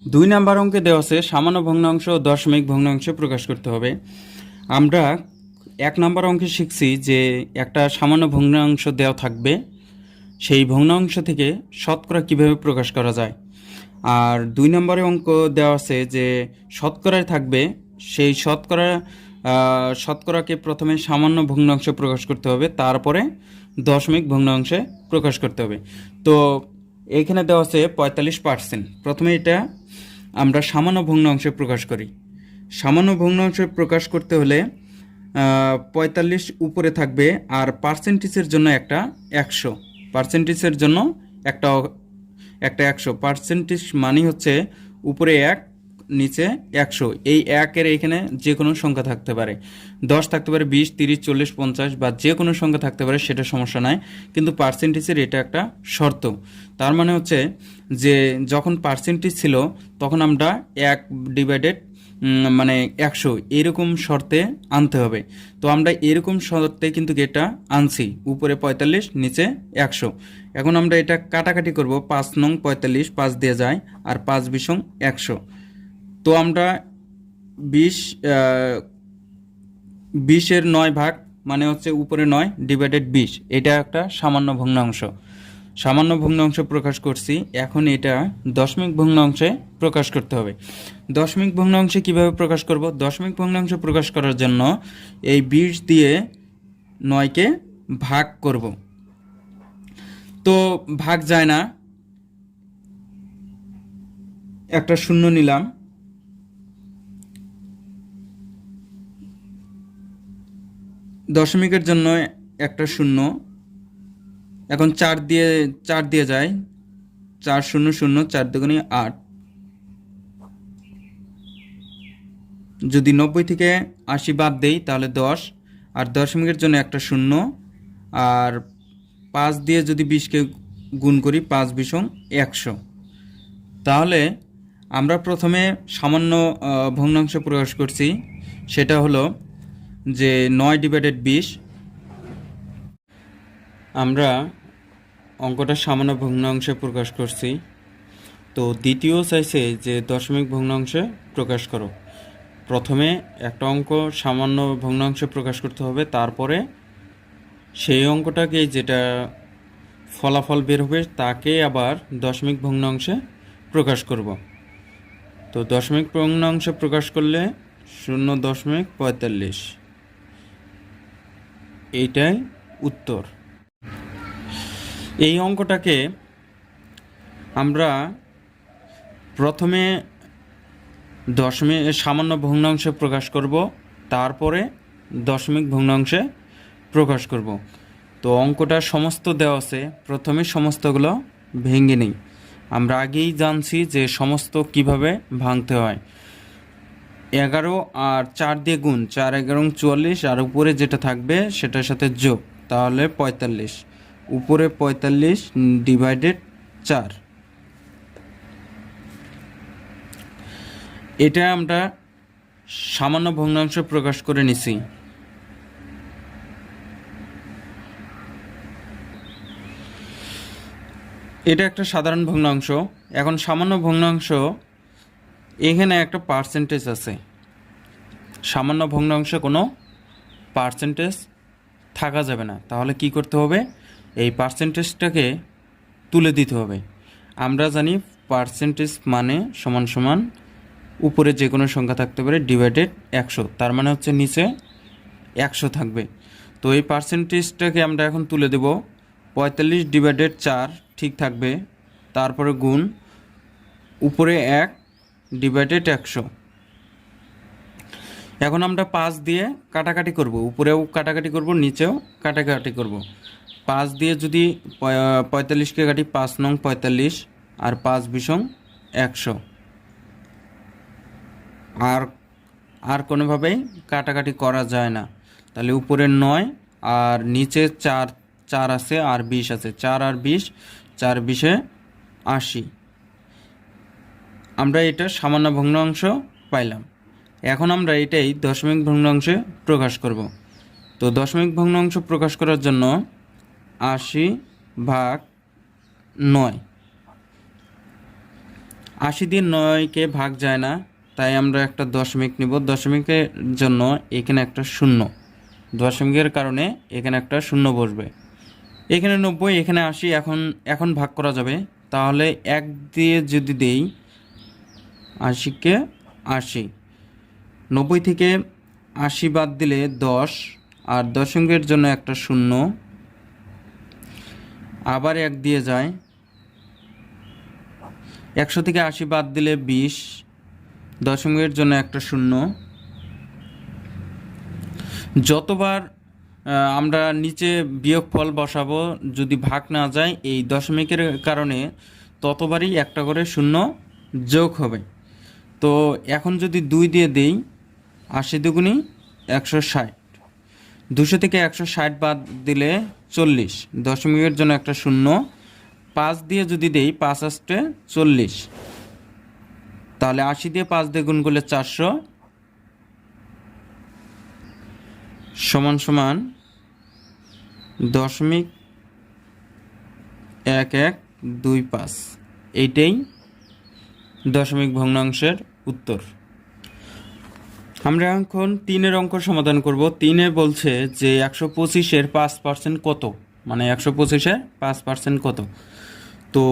2 number অঙ্কে দেওয়া আছে সামান্য ভগ্নাংশ ও দশমিক ভগ্নাংশে প্রকাশ করতে হবে। আমরা 1 নাম্বার অঙ্কে শিখছি যে একটা সামান্য ভগ্নাংশ দেওয়া থাকবে, সেই ভগ্নাংশ থেকে শতকরা কিভাবে প্রকাশ করা যায়। আর 2 নম্বরে অঙ্ক দেওয়া আছে যে শতকরায় থাকবে, সেই শতকরাকে প্রথমে সামান্য ভগ্নাংশে প্রকাশ করতে হবে, তারপরে দশমিক ভগ্নাংশে প্রকাশ করতে হবে। তো এইখানে দেওয়া আছে 45%। প্রথমে এটা আমরা সামান্য ভগ্নাংশে প্রকাশ করি। সামান্য ভগ্নাংশে প্রকাশ করতে হলে 45 উপরে থাকবে, আর পার্সেন্টেজের জন্য একটা 100, পার্সেন্টেজের জন্য একটা 100। পার্সেন্টেজ মানে হচ্ছে উপরে 1, নিচে 100। এই 1-এর এখানে যে কোনো সংখ্যা থাকতে পারে, 10 থাকতে পারে, 20, 30, 40, 50 বা যে কোনো সংখ্যা থাকতে পারে, সেটা সমস্যা নাই। কিন্তু পার্সেন্টেজের এটা একটা শর্ত। তার মানে হচ্ছে যে যখন পার্সেন্টেজ ছিল তখন আমরা 1 ডিভাইডেড মানে 100 এরকম শর্তে আনতে হবে। তো আমরা এরকম শর্তে কিন্তু এটা আনছি, উপরে 45, নিচে 100। এখন আমরা এটা কাটাকাটি করব, 5 নং 45 5 দিয়ে যায়, আর 5 বিশং 100। তো আমরা 20-এর 9 ভাগ মানে হচ্ছে উপরে 9 ডিভাইডেড 20, এটা একটা সামান্য ভগ্নাংশ। সামান্য ভগ্নাংশ প্রকাশ করছি, এখন এটা দশমিক ভগ্নাংশে প্রকাশ করতে হবে। দশমিক ভগ্নাংশে কিভাবে প্রকাশ করব? দশমিক ভগ্নাংশ প্রকাশ করার জন্য এই 20 দিয়ে 9কে ভাগ করব। তো ভাগ যায় না, একটা শূন্য নিলাম, দশমিকের জন্য একটা শূন্য। এখন 4 দিয়ে যায়, 4 0 0, 4 দুগুণে 8। যদি 90 থেকে 80 বাদ দেই তাহলে 10, আর দশমিকের জন্য একটা শূন্য, আর 5 দিয়ে যদি 20কে গুণ করি, 5 বিশং 100। তাহলে আমরা প্রথমে সামান্য ভগ্নাংশ প্রকাশ করছি, সেটা হলো যে 9 ডিভাইডেড 20। আমরা অঙ্কটা সামান্য ভগ্নাংশে প্রকাশ করছি। তো দ্বিতীয় চাইছে যে দশমিক ভগ্নাংশে প্রকাশ করো। প্রথমে একটা অঙ্ক সামান্য ভগ্নাংশে প্রকাশ করতে হবে, তারপরে সেই অঙ্কটাকে যেটা ফলাফল বের হবে তাকে আবার দশমিক ভগ্নাংশে প্রকাশ করব। তো দশমিক ভগ্নাংশে প্রকাশ করলে 0.45, এইটাই উত্তর। এই অঙ্কটাকে আমরা প্রথমে সামান্য ভগ্নাংশে প্রকাশ করব, তারপরে দশমিক ভগ্নাংশে প্রকাশ করব। তো অঙ্কটা সমস্ত দেওয়া আছে, প্রথমে সমস্তগুলো ভেঙে নিই। আমরা আগেই জানছি যে সমস্ত কিভাবে ভাঙতে হয়। 11 আর 4 দিয়ে গুণ, 4 11 44, আর উপরে যেটা থাকবে সেটার সাথে যোগ, তাহলে 45। উপরে 45 ডিভাইডেড 4। এটা আমরা সামান্য ভগ্নাংশ প্রকাশ করে নিছি। এটা একটা সাধারণ ভগ্নাংশ। এখন সামান্য ভগ্নাংশ, এখানে একটা পার্সেন্টেজ আছে। সামান্য ভগ্নাংশে কোনো পার্সেন্টেজ থাকা যাবে না। তাহলে কি করতে হবে? এই পার্সেন্টেজটাকে তুলে দিতে হবে। আমরা জানি পার্সেন্টেজ মানে সমান সমান উপরে যে কোনো সংখ্যা থাকতে পারে ডিভাইডেড 100, তার মানে হচ্ছে নিচে 100 থাকবে। তো এই পার্সেন্টেজটাকে আমরা এখন তুলে দেব। 45 ডিভাইডেড 4 ঠিক থাকবে, তারপরে গুণ, উপরে 1 ডিভাইডেড 100। এখন আমরা 5 দিয়ে কাটাকাটি করব, উপরেও কাটাকাটি করব, নিচেও কাটাকাটি করব। 5 দিয়ে যদি 45কে কাটি, 5 নং 45, আর 5 বিশং 100। আর কোনোভাবেই কাটাকাটি করা যায় না। তাহলে উপরে 9 আর নিচে 4 আছে আর 20 আছে, 4 আর 20, 4 20-এ 80। আমরা এটা সামান্য ভগ্নাংশ পাইলাম। এখন আমরা এটাই দশমিক ভগ্নাংশে প্রকাশ করব। তো দশমিক ভগ্নাংশ প্রকাশ করার জন্য 80/9, 80 দিয়ে 9কে ভাগ যায় না, তাই আমরা একটা দশমিক নিব। দশমিকের জন্য এখানে একটা শূন্য, দশমিকের কারণে এখানে একটা শূন্য বসবে। এখানে 90, এখানে 80, এখন ভাগ করা যাবে। তাহলে 1 দিয়ে যদি দেই 80কে 80, 90 থেকে 80 বাদ দিলে 10, আর দশমিকের জন্য একটা শূন্য, আবার 1 দিয়ে যায়। 100 থেকে 80 বাদ দিলে 20, দশমিকের জন্য একটা শূন্য। যতবার আমরা নিচে বিয়োগফল বসাবো, যদি ভাগ না যায় এই দশমিকের কারণে, ততবারই একটা করে শূন্য যোগ হবে। তো এখন যদি 2 দিয়ে দেই, 80 দুগুণী 160, 200 থেকে 160 বাদ দিলে 40, দশমিকের জন্য একটা শূন্য। 5 দিয়ে যদি দেই, 5 আসতে 40, তাহলে 80 দিয়ে 5 দিয়ে গুণ করলে 400 সমান সমান 0.1125। এইটাই দশমিক ভগ্নাংশের উত্তর। আমরা এখন 3-এর অঙ্ক সমাধান করব। 3-এ বলছে যে 125-এর 5% কত, মানে 125-এর 5% কত। তো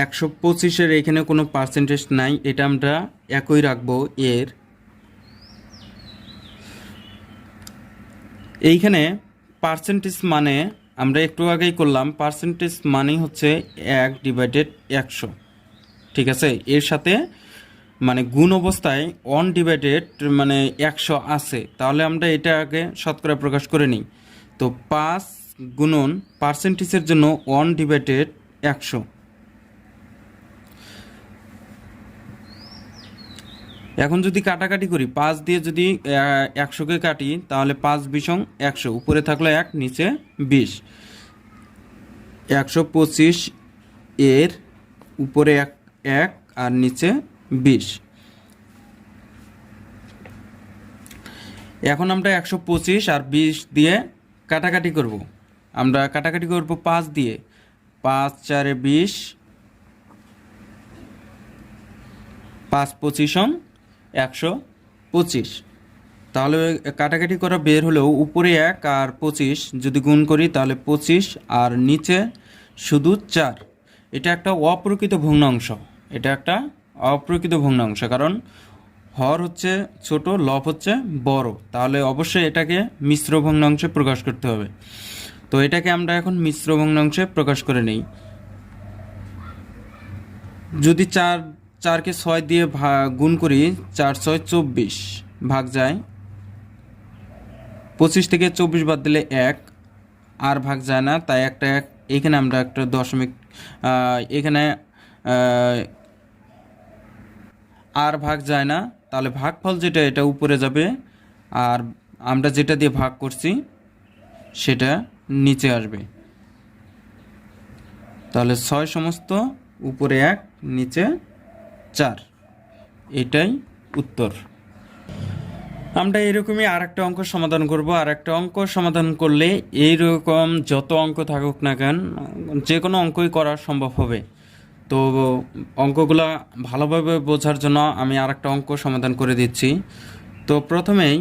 125-এর এখানে কোনো পার্সেন্টেজ নাই, এটা আমরা একই রাখবো। এইখানে পার্সেন্টেজ মানে আমরা একটু আগেই করলাম, পার্সেন্টেজ মানে হচ্ছে 1/100, ঠিক আছে। এর সাথে মানে গুণ অবস্থায় 1/, মানে 100 আছে, তাহলে আমরা এটা আগে শতকরা প্রকাশ করে নিই। তো 5 গুণন পার্সেন্টেজের জন্য 1/100। এখন যদি কাটাকাটি করি, 5 দিয়ে যদি 100কে কাটি, তাহলে 5 বিশং 100, উপরে থাকলো 1, নিচে 20। 125 এর উপরে 1 আর নিচে 20। এখন আমরা 125 আর 20 দিয়ে কাটাকাটি করব। আমরা কাটাকাটি করব 5 দিয়ে, 5 4 20, 5 25 125। তাহলে কাটাকাটি করা বের হলেও উপরে 1 আর 25 যদি গুণ করি, তাহলে 25 আর নিচে শুধু 4। এটা একটা অপ্রকৃত ভগ্নাংশ, এটা একটা অপ্রকৃত ভগ্নাংশ, কারণ হর হচ্ছে ছোট, লব হচ্ছে বড়। তাহলে অবশ্যই এটাকে মিশ্র ভগ্নাংশে প্রকাশ করতে হবে। তো এটাকে আমরা এখন মিশ্র ভগ্নাংশে প্রকাশ করে নেই। যদি 4কে 6 দিয়ে গুণ করি, 4 6 24, ভাগ যায়। 25 থেকে 24 বাদ দিলে 1, আর ভাগ যায় না, তাই একটা 1। এখানে আমরা একটা দশমিক, এখানে আর ভাগ যায় না, তাহলে ভাগফল যেটা, এটা উপরে যাবে, আর আমরা যেটা দিয়ে ভাগ করছি সেটা নিচে আসবে। তাহলে 6 সমস্ত, উপরে 1 নিচে 4, এটাই উত্তর। আমরা এরকমই আর একটা অঙ্ক সমাধান করব। আর একটা অঙ্ক সমাধান করলে এইরকম যত অঙ্ক থাকুক না কেন, যে কোনো অঙ্কই করা সম্ভব হবে। তো অঙ্কগুলা ভালোভাবে বোঝার জন্য আমি আর একটা অঙ্ক সমাধান করে দিচ্ছি। তো প্রথমেই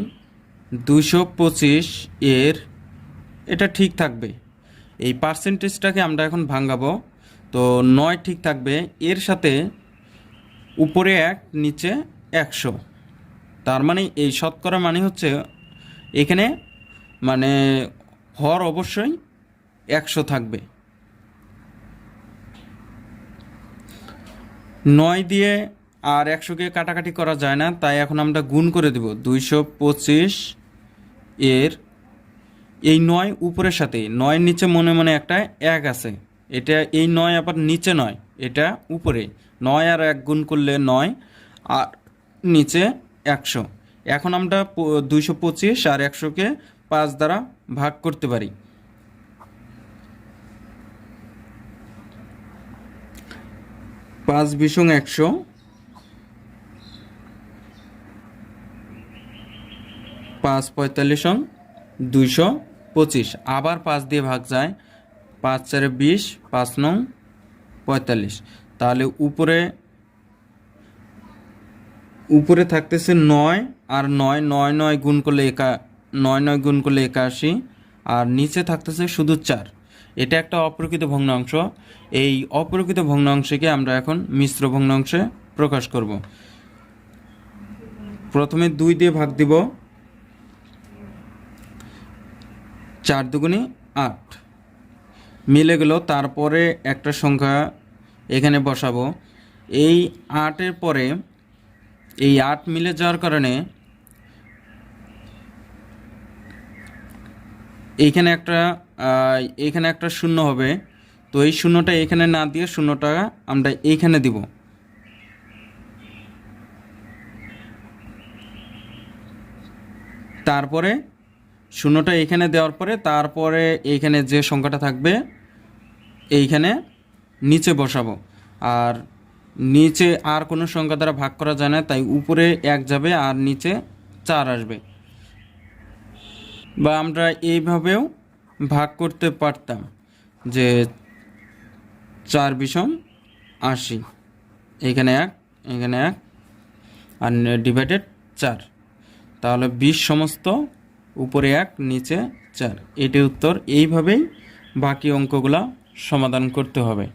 225 এর, এটা ঠিক থাকবে। এই পার্সেন্টেজটাকে আমরা এখন ভাঙাবো। তো 9 ঠিক থাকবে, এর সাথে উপরে 1 নিচে 100। তার মানে এই শতকরা মানে হচ্ছে এখানে মানে হর অবশ্যই 100 থাকবে। 9 দিয়ে আর 100কে কাটাকাটি করা যায় না, তাই এখন আমরা গুণ করে দেব। 225 এর এই 9 উপরের সাথে, 9 নিচে মনে মনে একটা 1 আছে, এটা এই 9 আবার নিচে নয়, এটা উপরে। 9 আর 1 গুণ করলে 9, আর নিচে 100। এখন আমরা 225 আর 100কে 5 দ্বারা ভাগ করতে পারি। 5 বিশং 100, 5 45 225, আবার 5 দিয়ে ভাগ যায়। 5 4 20, 5 9 45। তাহলে উপরে উপরে থাকতেছে 9 আর 9 9 9 গুণ করলে 9 গুণ করলে 81, আর নিচে থাকতেছে শুধু 4। এটা একটা অপ্রকৃত ভগ্নাংশ। এই অপ্রকৃত ভগ্নাংশকে আমরা এখন মিশ্র ভগ্নাংশে প্রকাশ করব। প্রথমে 2 দিয়ে ভাগ দিব, 4 দুগুণে 8 মিলে গেল। তারপরে একটা সংখ্যা এখানে বসাবো। এই 8-এর পরে এই 8 মিলে যাওয়ার কারণে এইখানে একটা শূন্য হবে। তো এই শূন্যটা এখানে না দিয়ে শূন্যটা আমরা এইখানে দিব। তারপরে শূন্যটা এখানে দেওয়ার পরে তারপরে এইখানে যে সংখ্যাটা থাকবে এইখানে নিচে বসাবো। আর নিচে আর কোনো সংখ্যা দ্বারা ভাগ করা যায় না, তাই উপরে 1 যাবে আর নিচে 4 আসবে। বা আমরা এইভাবেও ভাগ করতে পারতাম যে 4 বিষম 80, এখানে 1 এখানে 1 আর ডিভাইডেড 4, তাহলে 20 সমস্ত, উপরে 1 নিচে 4। এটি উত্তর। এইভাবেই বাকি অঙ্কগুলো সমাধান করতে হবে।